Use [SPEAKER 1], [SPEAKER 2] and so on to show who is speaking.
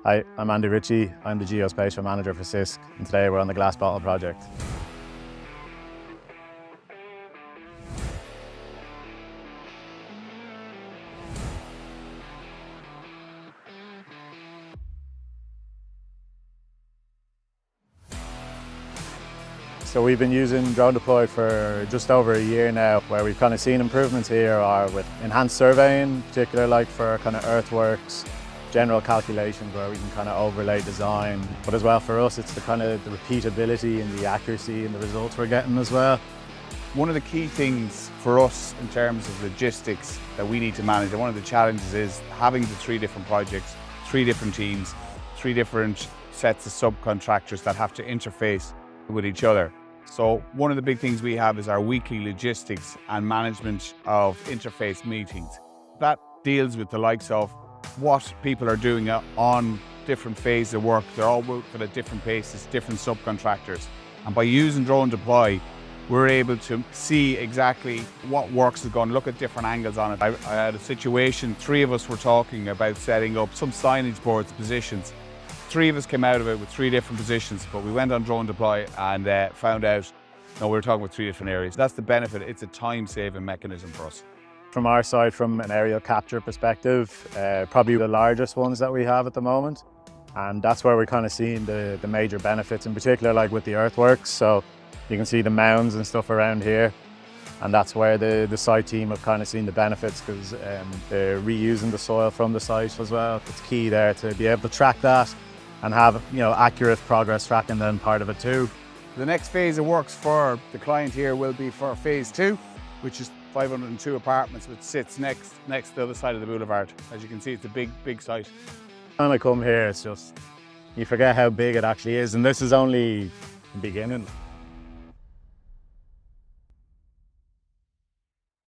[SPEAKER 1] Hi, I'm Andy Ritchie. I'm the Geospatial Manager for Sisk, and today we're on the glass bottle project. So we've been using DroneDeploy for just over a year now, where we've kind of seen improvements here are with enhanced surveying, particularly like for kind of earthworks, general calculations where we can kind of overlay design. But as well for us, it's the kind of the repeatability and the accuracy and the results we're getting as well.
[SPEAKER 2] One of the key things for us in terms of logistics that we need to manage, and one of the challenges is having the 3 different projects, 3 different teams, 3 different sets of subcontractors that have to interface with each other. So one of the big things we have is our weekly logistics and management of interface meetings. That deals with the likes of what people are doing on different phases of work. They're all working at different paces, different subcontractors. And by using DroneDeploy, we're able to see exactly what works is going, look at different angles on it. I had a situation, 3 of us were talking about setting up some signage boards positions. 3 of us came out of it with 3 different positions, but we went on DroneDeploy and found out, no, we were talking about 3 different areas. That's the benefit. It's a time-saving mechanism for us.
[SPEAKER 1] From our side, from an aerial capture perspective, probably the largest ones that we have at the moment. And that's where we're kind of seeing the major benefits, in particular like with the earthworks. So you can see the mounds and stuff around here. And that's where the site team have kind of seen the benefits, because they're reusing the soil from the site as well. It's key there to be able to track that and have, accurate progress tracking then part of it too.
[SPEAKER 2] The next phase of works for the client here will be for phase 2, which is 502 apartments, which sits next to the other side of the boulevard. As you can see, it's a big site.
[SPEAKER 1] When I come here, it's just, you forget how big it actually is, and this is only the beginning.